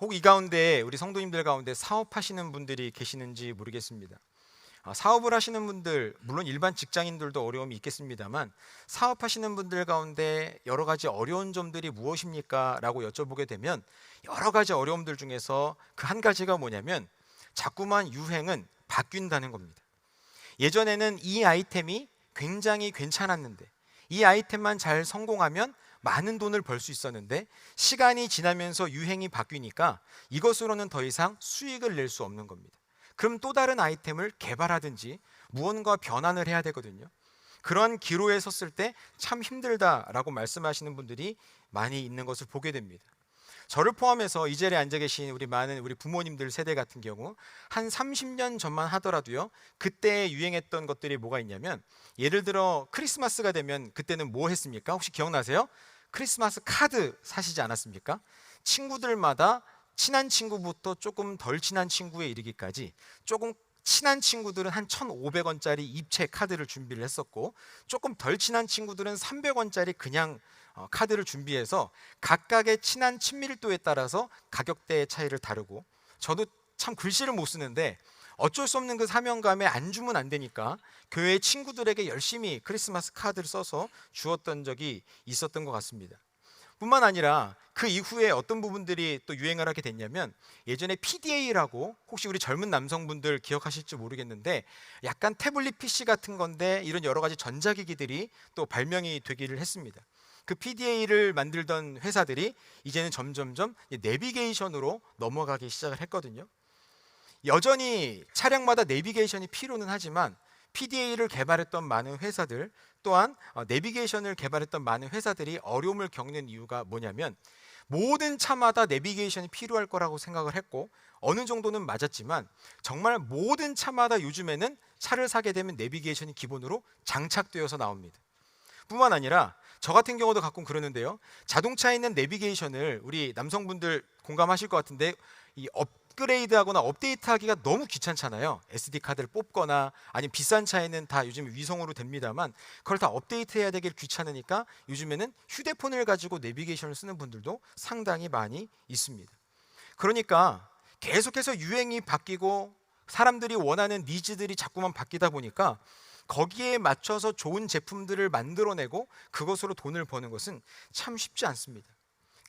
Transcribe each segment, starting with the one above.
혹 이 가운데 우리 성도님들 가운데 사업하시는 분들이 계시는지 모르겠습니다. 사업을 하시는 분들, 물론 일반 직장인들도 어려움이 있겠습니다만 사업하시는 분들 가운데 여러 가지 어려운 점들이 무엇입니까? 라고 여쭤보게 되면 여러 가지 어려움들 중에서 그 한 가지가 뭐냐면 자꾸만 유행은 바뀐다는 겁니다. 예전에는 이 아이템이 굉장히 괜찮았는데 이 아이템만 잘 성공하면 많은 돈을 벌 수 있었는데 시간이 지나면서 유행이 바뀌니까 이것으로는 더 이상 수익을 낼 수 없는 겁니다. 그럼 또 다른 아이템을 개발하든지 무언가 변환을 해야 되거든요. 그런 기로에 섰을 때 참 힘들다라고 말씀하시는 분들이 많이 있는 것을 보게 됩니다. 저를 포함해서 이 자리에 앉아 계신 우리 많은 우리 부모님들 세대 같은 경우 한 30년 전만 하더라도요, 그때 유행했던 것들이 뭐가 있냐면, 예를 들어 크리스마스가 되면 그때는 뭐 했습니까? 혹시 기억나세요? 크리스마스 카드 사시지 않았습니까? 친구들마다 친한 친구부터 조금 덜 친한 친구에 이르기까지 조금 친한 친구들은 한 1,500원짜리 입체 카드를 준비를 했었고, 조금 덜 친한 친구들은 300원짜리 그냥 카드를 준비해서 각각의 친한 친밀도에 따라서 가격대의 차이를 다루고, 저도 참 글씨를 못 쓰는데 어쩔 수 없는 그 사명감에 안 주면 안 되니까 교회 친구들에게 열심히 크리스마스 카드를 써서 주었던 적이 있었던 것 같습니다. 뿐만 아니라 그 이후에 어떤 부분들이 또 유행을 하게 됐냐면, 예전에 PDA라고, 혹시 우리 젊은 남성분들 기억하실지 모르겠는데 약간 태블릿 PC 같은 건데 이런 여러 가지 전자기기들이 또 발명이 되기를 했습니다. 그 PDA를 만들던 회사들이 이제는 점점점 내비게이션으로 넘어가기 시작을 했거든요. 여전히 차량마다 내비게이션이 필요는 하지만 PDA를 개발했던 많은 회사들, 또한 내비게이션을 개발했던 많은 회사들이 어려움을 겪는 이유가 뭐냐면, 모든 차마다 내비게이션이 필요할 거라고 생각을 했고 어느 정도는 맞았지만, 정말 모든 차마다 요즘에는 차를 사게 되면 내비게이션이 기본으로 장착되어서 나옵니다. 뿐만 아니라 저 같은 경우도 가끔 그러는데요, 자동차에 있는 내비게이션을 우리 남성분들 공감하실 것 같은데, 이 업그레이드하거나 업데이트하기가 너무 귀찮잖아요. SD 카드를 뽑거나, 아니면 비싼 차에는 다 요즘 위성으로 됩니다만 그걸 다 업데이트해야 되길 귀찮으니까 요즘에는 휴대폰을 가지고 내비게이션을 쓰는 분들도 상당히 많이 있습니다. 그러니까 계속해서 유행이 바뀌고 사람들이 원하는 니즈들이 자꾸만 바뀌다 보니까 거기에 맞춰서 좋은 제품들을 만들어내고 그것으로 돈을 버는 것은 참 쉽지 않습니다.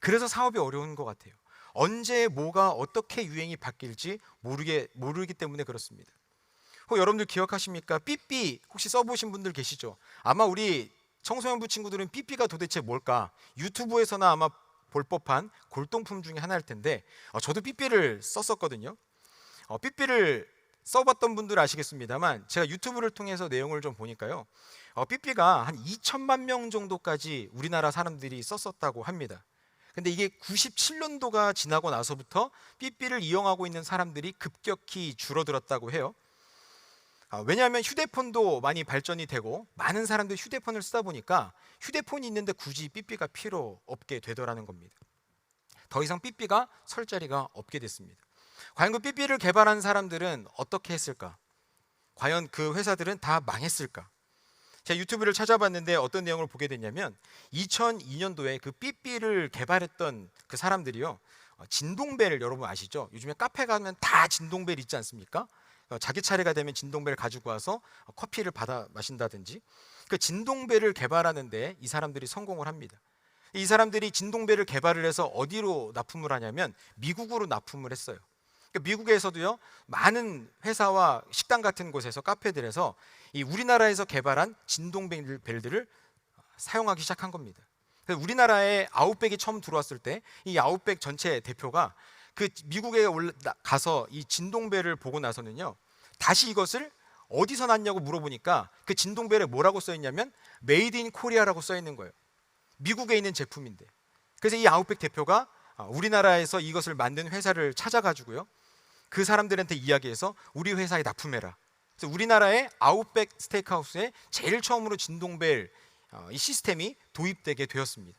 그래서 사업이 어려운 것 같아요. 언제 뭐가 어떻게 유행이 바뀔지 모르기 때문에 그렇습니다. 여러분들 기억하십니까? 삐삐 혹시 써보신 분들 계시죠? 아마 우리 청소년부 친구들은 삐삐가 도대체 뭘까? 유튜브에서나 아마 볼 법한 골동품 중에 하나일 텐데, 저도 삐삐를 썼었거든요. 삐삐를 써봤던 분들 아시겠습니다만 제가 유튜브를 통해서 내용을 좀 보니까요, 삐삐가 한 2천만 명 정도까지 우리나라 사람들이 썼었다고 합니다. 근데 이게 97년도가 지나고 나서부터 삐삐를 이용하고 있는 사람들이 급격히 줄어들었다고 해요. 왜냐하면 휴대폰도 많이 발전이 되고 많은 사람들이 휴대폰을 쓰다 보니까 휴대폰이 있는데 굳이 삐삐가 필요 없게 되더라는 겁니다. 더 이상 삐삐가 설 자리가 없게 됐습니다. 과연 그 삐삐를 개발한 사람들은 어떻게 했을까? 과연 그 회사들은 다 망했을까? 제가 유튜브를 찾아봤는데 어떤 내용을 보게 됐냐면, 2002년도에 그 삐삐를 개발했던 그 사람들이요, 진동벨을 여러분 아시죠? 요즘에 카페 가면 다 진동벨 있지 않습니까? 자기 차례가 되면 진동벨 가지고 와서 커피를 받아 마신다든지, 그 진동벨을 개발하는데 이 사람들이 성공을 합니다. 이 사람들이 진동벨을 개발을 해서 어디로 납품을 하냐면 미국으로 납품을 했어요. 미국에서도요, 많은 회사와 식당 같은 곳에서, 카페들에서 이 우리나라에서 개발한 진동벨들을 사용하기 시작한 겁니다. 그래서 우리나라에 아웃백이 처음 들어왔을 때 이 아웃백 전체 대표가 그 미국에 가서 이 진동벨을 보고 나서는요, 다시 이것을 어디서 났냐고 물어보니까 그 진동벨에 뭐라고 써 있냐면 메이드 인 코리아라고 써 있는 거예요. 미국에 있는 제품인데. 그래서 이 아웃백 대표가 우리나라에서 이것을 만든 회사를 찾아가지고요, 그 사람들한테 이야기해서 우리 회사에 납품해라. 그래서 우리나라의 아웃백 스테이크하우스에 제일 처음으로 진동벨 이 시스템이 도입되게 되었습니다.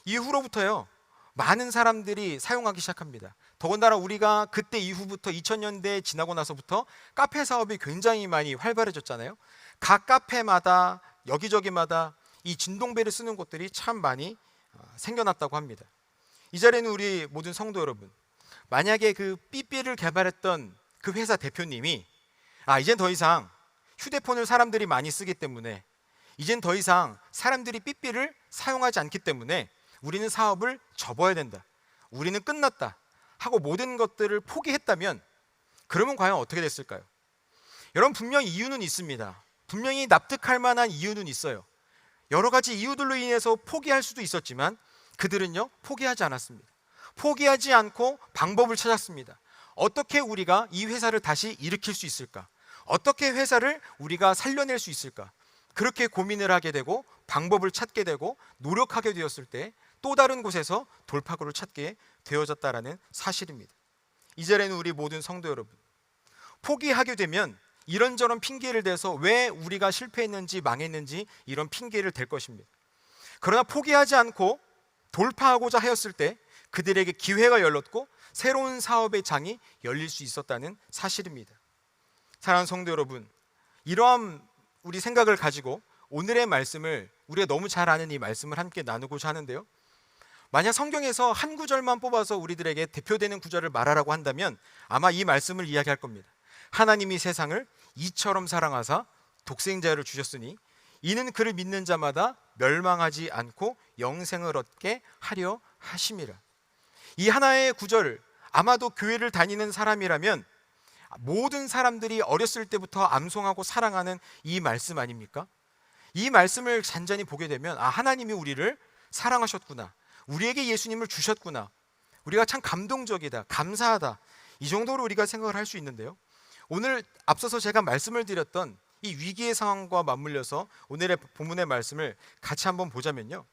이후로부터요, 많은 사람들이 사용하기 시작합니다. 더군다나 우리가 그때 이후부터 2000년대 지나고 나서부터 카페 사업이 굉장히 많이 활발해졌잖아요. 각 카페마다 여기저기마다 이 진동벨을 쓰는 곳들이 참 많이 생겨났다고 합니다. 이 자리에는 우리 모든 성도 여러분, 만약에 그 삐삐를 개발했던 그 회사 대표님이 이젠 더 이상 휴대폰을 사람들이 많이 쓰기 때문에, 이젠 더 이상 사람들이 삐삐를 사용하지 않기 때문에 우리는 사업을 접어야 된다, 우리는 끝났다 하고 모든 것들을 포기했다면, 그러면 과연 어떻게 됐을까요? 여러분, 분명히 이유는 있습니다. 분명히 납득할 만한 이유는 있어요. 여러 가지 이유들로 인해서 포기할 수도 있었지만 그들은요, 포기하지 않았습니다. 포기하지 않고 방법을 찾았습니다. 어떻게 우리가 이 회사를 다시 일으킬 수 있을까? 어떻게 회사를 우리가 살려낼 수 있을까? 그렇게 고민을 하게 되고 방법을 찾게 되고 노력하게 되었을 때 또 다른 곳에서 돌파구를 찾게 되어졌다라는 사실입니다. 이 자리에는 우리 모든 성도 여러분, 포기하게 되면 이런저런 핑계를 대서 왜 우리가 실패했는지 망했는지 이런 핑계를 댈 것입니다. 그러나 포기하지 않고 돌파하고자 하였을 때 그들에게 기회가 열렸고 새로운 사업의 장이 열릴 수 있었다는 사실입니다. 사랑하는 성도 여러분, 이러한 우리 생각을 가지고 오늘의 말씀을, 우리가 너무 잘 아는 이 말씀을 함께 나누고자 하는데요, 만약 성경에서 한 구절만 뽑아서 우리들에게 대표되는 구절을 말하라고 한다면 아마 이 말씀을 이야기할 겁니다. 하나님이 세상을 이처럼 사랑하사 독생자를 주셨으니 이는 그를 믿는 자마다 멸망하지 않고 영생을 얻게 하려 하심이라. 이 하나의 구절, 아마도 교회를 다니는 사람이라면 모든 사람들이 어렸을 때부터 암송하고 사랑하는 이 말씀 아닙니까? 이 말씀을 잔잔히 보게 되면 하나님이 우리를 사랑하셨구나, 우리에게 예수님을 주셨구나, 우리가 참 감동적이다, 감사하다, 이 정도로 우리가 생각을 할 수 있는데요, 오늘 앞서서 제가 말씀을 드렸던 이 위기의 상황과 맞물려서 오늘의 본문의 말씀을 같이 한번 보자면요,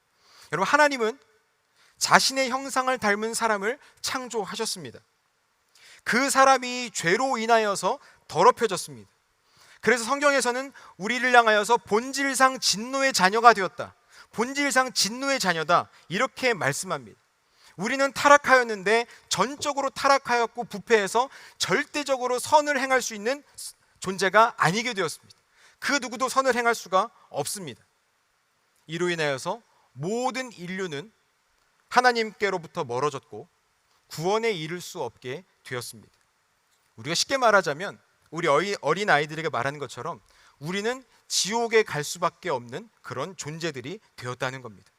여러분, 하나님은 자신의 형상을 닮은 사람을 창조하셨습니다. 그 사람이 죄로 인하여서 더럽혀졌습니다. 그래서 성경에서는 우리를 향하여서 본질상 진노의 자녀가 되었다, 본질상 진노의 자녀다, 이렇게 말씀합니다. 우리는 타락하였는데 전적으로 타락하였고 부패해서 절대적으로 선을 행할 수 있는 존재가 아니게 되었습니다. 그 누구도 선을 행할 수가 없습니다. 이로 인하여서 모든 인류는 하나님께로부터 멀어졌고 구원에 이를 수 없게 되었습니다. 우리가 쉽게 말하자면 우리 어린 아이들에게 말하는 것처럼 우리는 지옥에 갈 수밖에 없는 그런 존재들이 되었다는 겁니다.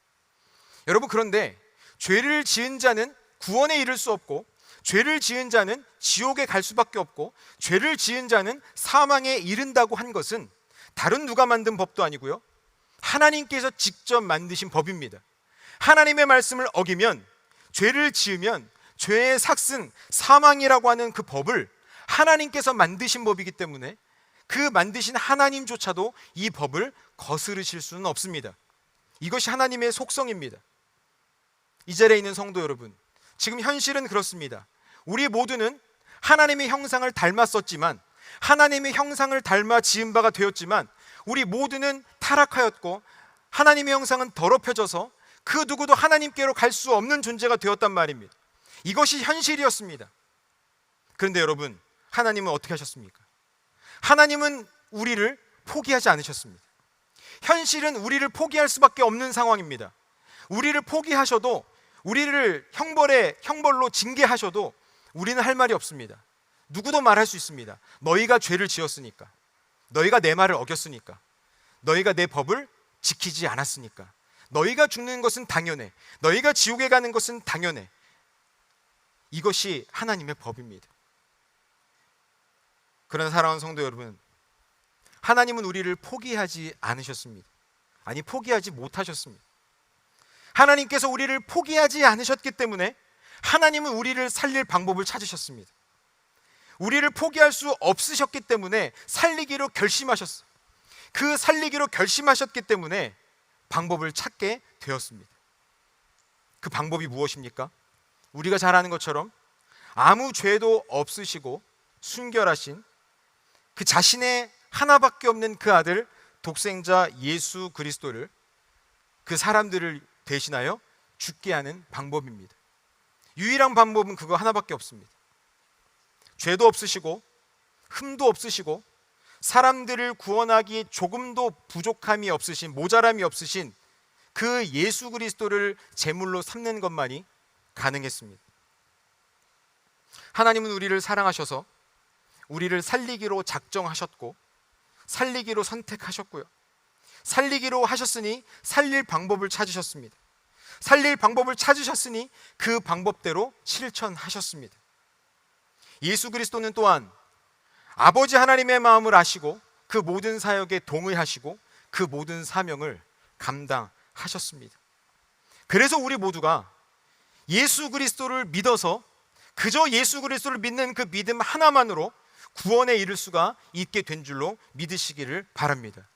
여러분, 그런데 죄를 지은 자는 구원에 이를 수 없고, 죄를 지은 자는 지옥에 갈 수밖에 없고, 죄를 지은 자는 사망에 이른다고 한 것은 다른 누가 만든 법도 아니고요, 하나님께서 직접 만드신 법입니다. 하나님의 말씀을 어기면, 죄를 지으면 죄의 삭슨, 사망이라고 하는 그 법을 하나님께서 만드신 법이기 때문에 그 만드신 하나님조차도 이 법을 거스르실 수는 없습니다. 이것이 하나님의 속성입니다. 이 자리에 있는 성도 여러분, 지금 현실은 그렇습니다. 우리 모두는 하나님의 형상을 닮았었지만, 하나님의 형상을 닮아 지은 바가 되었지만, 우리 모두는 타락하였고 하나님의 형상은 더럽혀져서 그 누구도 하나님께로 갈 수 없는 존재가 되었단 말입니다. 이것이 현실이었습니다. 그런데 여러분, 하나님은 어떻게 하셨습니까? 하나님은 우리를 포기하지 않으셨습니다. 현실은 우리를 포기할 수밖에 없는 상황입니다. 우리를 포기하셔도, 우리를 형벌로 징계하셔도 우리는 할 말이 없습니다. 누구도 말할 수 있습니다. 너희가 죄를 지었으니까, 너희가 내 말을 어겼으니까, 너희가 내 법을 지키지 않았으니까, 너희가 죽는 것은 당연해, 너희가 지옥에 가는 것은 당연해. 이것이 하나님의 법입니다. 그러나 사랑하는 성도 여러분, 하나님은 우리를 포기하지 않으셨습니다. 아니, 포기하지 못하셨습니다. 하나님께서 우리를 포기하지 않으셨기 때문에 하나님은 우리를 살릴 방법을 찾으셨습니다. 우리를 포기할 수 없으셨기 때문에 살리기로 결심하셨어요. 그 살리기로 결심하셨기 때문에 방법을 찾게 되었습니다. 그 방법이 무엇입니까? 우리가 잘 아는 것처럼 아무 죄도 없으시고 순결하신 그 자신의 하나밖에 없는 그 아들 독생자 예수 그리스도를, 그 사람들을 대신하여 죽게 하는 방법입니다. 유일한 방법은 그거 하나밖에 없습니다. 죄도 없으시고 흠도 없으시고 사람들을 구원하기에 조금도 부족함이 없으신, 모자람이 없으신 그 예수 그리스도를 제물로 삼는 것만이 가능했습니다. 하나님은 우리를 사랑하셔서 우리를 살리기로 작정하셨고 살리기로 선택하셨고요. 살리기로 하셨으니 살릴 방법을 찾으셨습니다. 살릴 방법을 찾으셨으니 그 방법대로 실천하셨습니다. 예수 그리스도는 또한 아버지 하나님의 마음을 아시고 그 모든 사역에 동의하시고 그 모든 사명을 감당하셨습니다. 그래서 우리 모두가 예수 그리스도를 믿어서 그저 예수 그리스도를 믿는 그 믿음 하나만으로 구원에 이를 수가 있게 된 줄로 믿으시기를 바랍니다.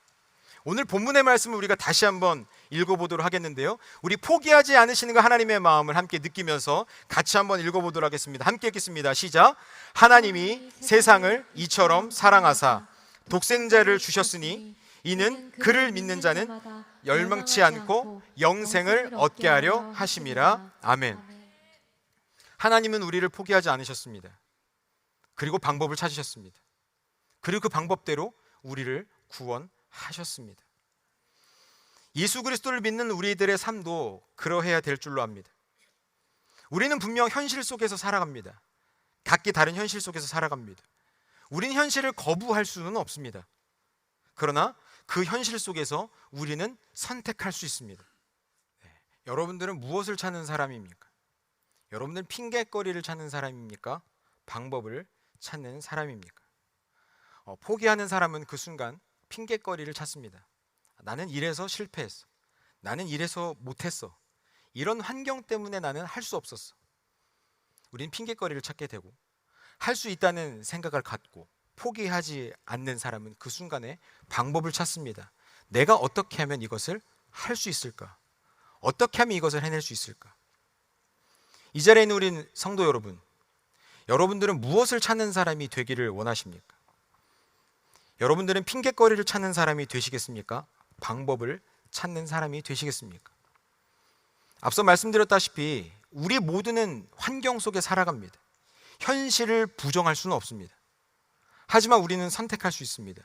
오늘 본문의 말씀을 우리가 다시 한번 읽어보도록 하겠는데요, 우리 포기하지 않으시는 그 하나님의 마음을 함께 느끼면서 같이 한번 읽어보도록 하겠습니다. 함께 읽겠습니다. 시작. 하나님이 세상을 이처럼 사랑하사 독생자를 주셨으니 이는 그를 믿는 자는 멸망치 않고 영생을 얻게 하려 하심이라. 아멘. 하나님은 우리를 포기하지 않으셨습니다. 그리고 방법을 찾으셨습니다. 그리고 그 방법대로 우리를 구원하셨습니다. 예수 그리스도를 믿는 우리들의 삶도 그러해야 될 줄로 압니다. 우리는 분명 현실 속에서 살아갑니다. 각기 다른 현실 속에서 살아갑니다. 우리는 현실을 거부할 수는 없습니다. 그러나 그 현실 속에서 우리는 선택할 수 있습니다. 여러분들은 무엇을 찾는 사람입니까? 여러분들은 핑계거리를 찾는 사람입니까? 방법을 찾는 사람입니까? 포기하는 사람은 그 순간 핑계거리를 찾습니다. 나는 이래서 실패했어. 나는 이래서 못했어. 이런 환경 때문에 나는 할 수 없었어. 우린 핑계거리를 찾게 되고, 할 수 있다는 생각을 갖고 포기하지 않는 사람은 그 순간에 방법을 찾습니다. 내가 어떻게 하면 이것을 할 수 있을까? 어떻게 하면 이것을 해낼 수 있을까? 이 자리에 있는 우리 성도 여러분, 여러분들은 무엇을 찾는 사람이 되기를 원하십니까? 여러분들은 핑계거리를 찾는 사람이 되시겠습니까? 방법을 찾는 사람이 되시겠습니까? 앞서 말씀드렸다시피 우리 모두는 환경 속에 살아갑니다. 현실을 부정할 수는 없습니다. 하지만 우리는 선택할 수 있습니다.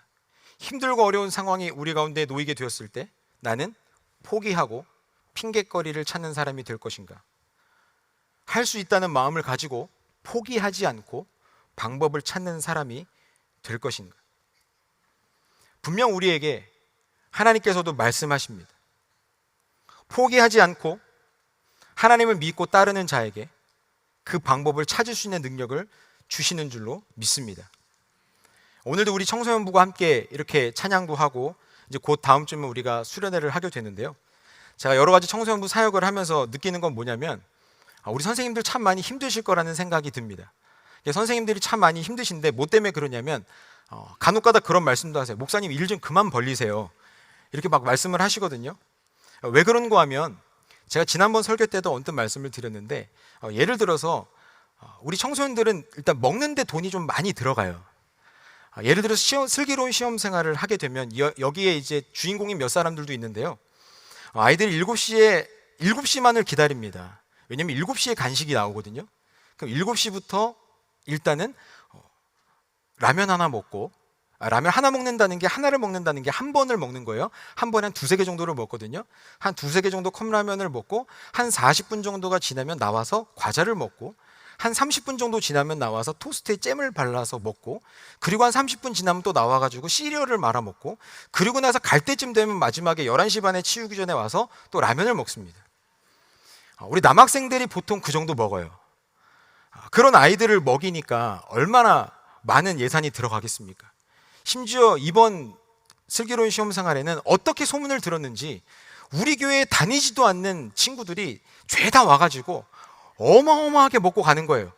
힘들고 어려운 상황이 우리 가운데 놓이게 되었을 때 나는 포기하고 핑계거리를 찾는 사람이 될 것인가? 할 수 있다는 마음을 가지고 포기하지 않고 방법을 찾는 사람이 될 것인가? 분명 우리에게 하나님께서도 말씀하십니다. 포기하지 않고 하나님을 믿고 따르는 자에게 그 방법을 찾을 수 있는 능력을 주시는 줄로 믿습니다. 오늘도 우리 청소년부가 함께 이렇게 찬양도 하고 이제 곧 다음 주면 우리가 수련회를 하게 되는데요, 제가 여러 가지 청소년부 사역을 하면서 느끼는 건 뭐냐면 우리 선생님들 참 많이 힘드실 거라는 생각이 듭니다. 선생님들이 참 많이 힘드신데 뭐 때문에 그러냐면 간혹가다 그런 말씀도 하세요. 목사님 일 좀 그만 벌리세요. 이렇게 막 말씀을 하시거든요. 왜 그런가 하면 제가 지난번 설교 때도 언뜻 말씀을 드렸는데 예를 들어서 우리 청소년들은 일단 먹는데 돈이 좀 많이 들어가요. 예를 들어서 슬기로운 시험 생활을 하게 되면 여기에 이제 주인공인 몇 사람들도 있는데요, 아이들이 7시만을 기다립니다. 왜냐면 7시에 간식이 나오거든요. 그럼 7시부터 일단은 라면 하나 먹고, 라면 하나 먹는다는 게 하나를 먹는다는 게 한 번을 먹는 거예요. 한 번에 한 두세 개 정도를 먹거든요. 한 두세 개 정도 컵라면을 먹고 한 40분 정도가 지나면 나와서 과자를 먹고, 한 30분 정도 지나면 나와서 토스트에 잼을 발라서 먹고, 그리고 한 30분 지나면 또 나와가지고 시리얼을 말아 먹고, 그리고 나서 갈 때쯤 되면 마지막에 11시 반에 치우기 전에 와서 또 라면을 먹습니다. 우리 남학생들이 보통 그 정도 먹어요. 그런 아이들을 먹이니까 얼마나 많은 예산이 들어가겠습니까? 심지어 이번 슬기로운 시험 생활에는 어떻게 소문을 들었는지 우리 교회에 다니지도 않는 친구들이 죄다 와가지고 어마어마하게 먹고 가는 거예요.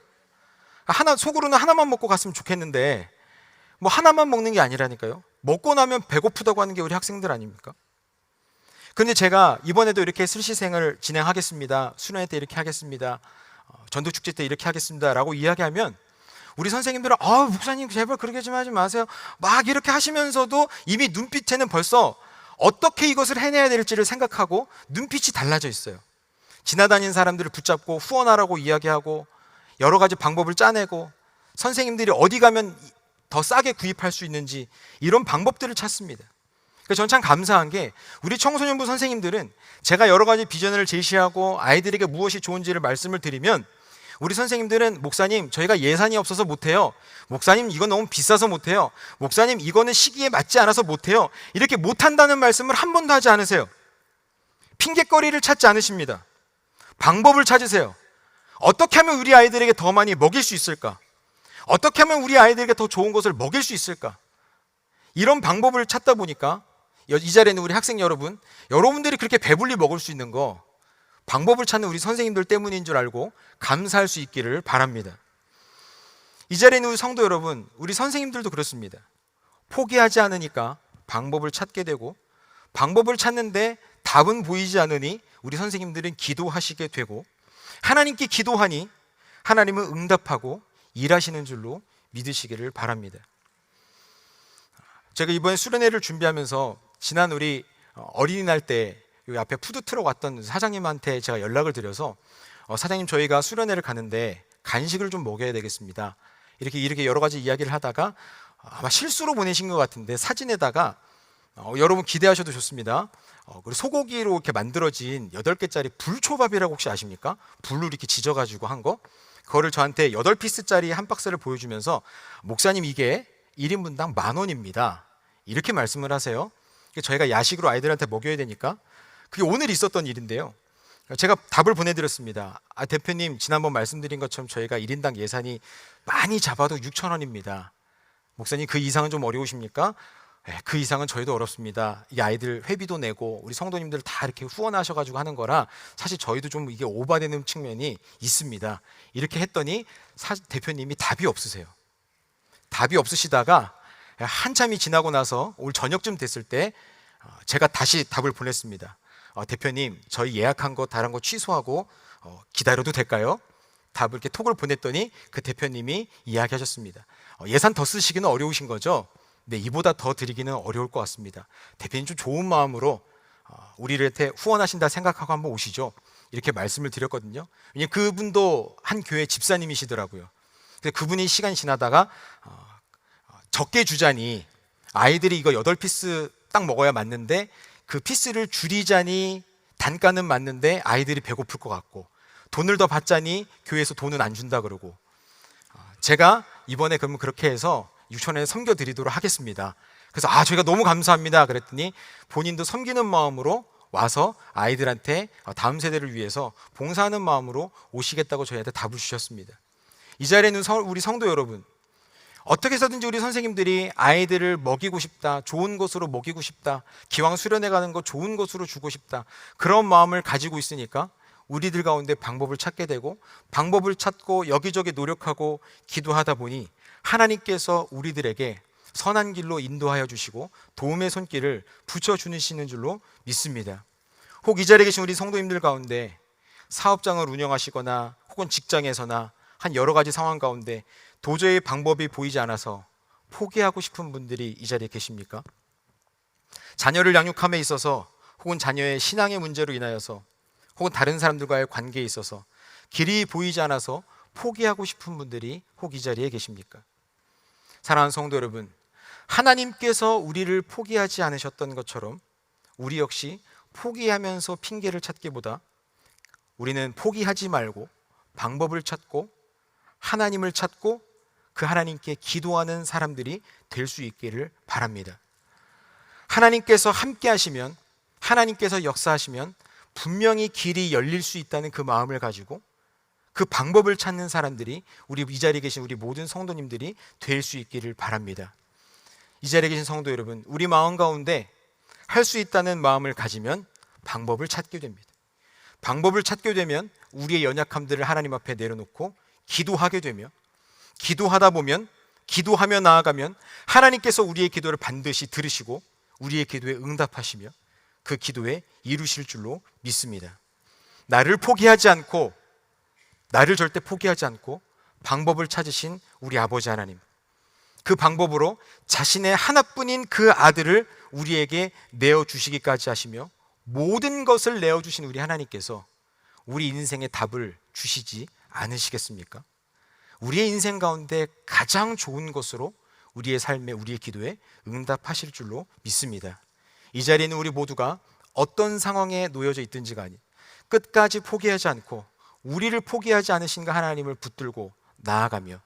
속으로는 하나만 먹고 갔으면 좋겠는데 뭐 하나만 먹는 게 아니라니까요. 먹고 나면 배고프다고 하는 게 우리 학생들 아닙니까? 근데 제가 이번에도 이렇게 슬시생을 진행하겠습니다, 수련회 때 이렇게 하겠습니다, 전도축제 때 이렇게 하겠습니다 라고 이야기하면 우리 선생님들은 목사님 제발 그렇게 좀 하지 마세요 막 이렇게 하시면서도 이미 눈빛에는 벌써 어떻게 이것을 해내야 될지를 생각하고 눈빛이 달라져 있어요. 지나다니는 사람들을 붙잡고 후원하라고 이야기하고 여러 가지 방법을 짜내고 선생님들이 어디 가면 더 싸게 구입할 수 있는지 이런 방법들을 찾습니다. 그래서 저는 참 감사한 게 우리 청소년부 선생님들은 제가 여러 가지 비전을 제시하고 아이들에게 무엇이 좋은지를 말씀을 드리면 우리 선생님들은 목사님 저희가 예산이 없어서 못해요. 목사님 이건 너무 비싸서 못해요. 목사님 이거는 시기에 맞지 않아서 못해요. 이렇게 못한다는 말씀을 한 번도 하지 않으세요. 핑계거리를 찾지 않으십니다. 방법을 찾으세요. 어떻게 하면 우리 아이들에게 더 많이 먹일 수 있을까? 어떻게 하면 우리 아이들에게 더 좋은 것을 먹일 수 있을까? 이런 방법을 찾다 보니까 이 자리에 있는 우리 학생 여러분, 여러분들이 그렇게 배불리 먹을 수 있는 거 방법을 찾는 우리 선생님들 때문인 줄 알고 감사할 수 있기를 바랍니다. 이 자리에 있는 우리 성도 여러분, 우리 선생님들도 그렇습니다. 포기하지 않으니까 방법을 찾게 되고, 방법을 찾는데 답은 보이지 않으니 우리 선생님들은 기도하시게 되고, 하나님께 기도하니 하나님은 응답하고 일하시는 줄로 믿으시기를 바랍니다. 제가 이번에 수련회를 준비하면서 지난 우리 어린이날 때 여기 앞에 푸드트럭 왔던 사장님한테 제가 연락을 드려서 사장님 저희가 수련회를 가는데 간식을 좀 먹여야 되겠습니다. 이렇게 여러 가지 이야기를 하다가 아마 실수로 보내신 것 같은데 사진에다가 여러분 기대하셔도 좋습니다. 그리고 소고기로 이렇게 만들어진 8개짜리 불초밥이라고 혹시 아십니까? 불로 이렇게 지져가지고 한 거. 그거를 저한테 8피스짜리 한 박스를 보여주면서 목사님 이게 1인분당 10,000원입니다. 이렇게 말씀을 하세요. 저희가 야식으로 아이들한테 먹여야 되니까 그게 오늘 있었던 일인데요. 제가 답을 보내드렸습니다. 대표님 지난번 말씀드린 것처럼 저희가 1인당 예산이 많이 잡아도 6,000원입니다. 목사님 그 이상은 좀 어려우십니까? 그 이상은 저희도 어렵습니다. 이 아이들 회비도 내고 우리 성도님들 다 이렇게 후원하셔가지고 하는 거라 사실 저희도 좀 이게 오바되는 측면이 있습니다. 이렇게 했더니 대표님이 답이 없으세요. 답이 없으시다가 한참이 지나고 나서 올 저녁쯤 됐을 때 제가 다시 답을 보냈습니다. 대표님 저희 예약한 거 다른 거 취소하고 기다려도 될까요? 답을 이렇게 톡을 보냈더니 그 대표님이 이야기하셨습니다. 예산 더 쓰시기는 어려우신 거죠? 네, 이보다 더 드리기는 어려울 것 같습니다. 대표님 좀 좋은 마음으로 우리를 후원하신다 생각하고 한번 오시죠. 이렇게 말씀을 드렸거든요. 왜냐면 그분도 한 교회 집사님이시더라고요. 그래서 그분이 시간이 지나다가 적게 주자니 아이들이 이거 8피스 딱 먹어야 맞는데 그 피스를 줄이자니 단가는 맞는데 아이들이 배고플 것 같고 돈을 더 받자니 교회에서 돈은 안 준다 그러고 제가 이번에 그러면 그렇게 해서 6,000원에 섬겨드리도록 하겠습니다. 그래서 저희가 너무 감사합니다 그랬더니 본인도 섬기는 마음으로 와서 아이들한테 다음 세대를 위해서 봉사하는 마음으로 오시겠다고 저희한테 답을 주셨습니다. 이 자리에 있는 우리 성도 여러분, 어떻게 해서든지 우리 선생님들이 아이들을 먹이고 싶다, 좋은 곳으로 먹이고 싶다, 기왕 수련회 가는 거 좋은 곳으로 주고 싶다, 그런 마음을 가지고 있으니까 우리들 가운데 방법을 찾게 되고 방법을 찾고 여기저기 노력하고 기도하다 보니 하나님께서 우리들에게 선한 길로 인도하여 주시고 도움의 손길을 붙여주시는 줄로 믿습니다. 혹 이 자리에 계신 우리 성도님들 가운데 사업장을 운영하시거나 혹은 직장에서나 한 여러 가지 상황 가운데 도저히 방법이 보이지 않아서 포기하고 싶은 분들이 이 자리에 계십니까? 자녀를 양육함에 있어서 혹은 자녀의 신앙의 문제로 인하여서 혹은 다른 사람들과의 관계에 있어서 길이 보이지 않아서 포기하고 싶은 분들이 혹 이 자리에 계십니까? 사랑하는 성도 여러분, 하나님께서 우리를 포기하지 않으셨던 것처럼 우리 역시 포기하면서 핑계를 찾기보다 우리는 포기하지 말고 방법을 찾고 하나님을 찾고 그 하나님께 기도하는 사람들이 될 수 있기를 바랍니다. 하나님께서 함께 하시면, 하나님께서 역사하시면 분명히 길이 열릴 수 있다는 그 마음을 가지고 그 방법을 찾는 사람들이 우리 이 자리에 계신 우리 모든 성도님들이 될 수 있기를 바랍니다. 이 자리에 계신 성도 여러분, 우리 마음 가운데 할 수 있다는 마음을 가지면 방법을 찾게 됩니다. 방법을 찾게 되면 우리의 연약함들을 하나님 앞에 내려놓고 기도하게 되며, 기도하다 보면, 기도하며 나아가면 하나님께서 우리의 기도를 반드시 들으시고 우리의 기도에 응답하시며 그 기도에 이루실 줄로 믿습니다. 나를 포기하지 않고, 나를 절대 포기하지 않고 방법을 찾으신 우리 아버지 하나님, 그 방법으로 자신의 하나뿐인 그 아들을 우리에게 내어주시기까지 하시며 모든 것을 내어주신 우리 하나님께서 우리 인생의 답을 주시지 않으시겠습니까? 우리의 인생 가운데 가장 좋은 것으로 우리의 삶에, 우리의 기도에 응답하실 줄로 믿습니다. 이 자리에 있는 우리 모두가 어떤 상황에 놓여져 있든지 간에 끝까지 포기하지 않고 우리를 포기하지 않으신가 하나님을 붙들고 나아가며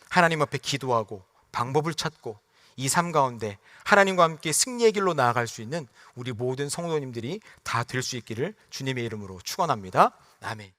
하나님 앞에 기도하고 방법을 찾고 이 삶 가운데 하나님과 함께 승리의 길로 나아갈 수 있는 우리 모든 성도님들이 다 될 수 있기를 주님의 이름으로 축원합니다. 아멘.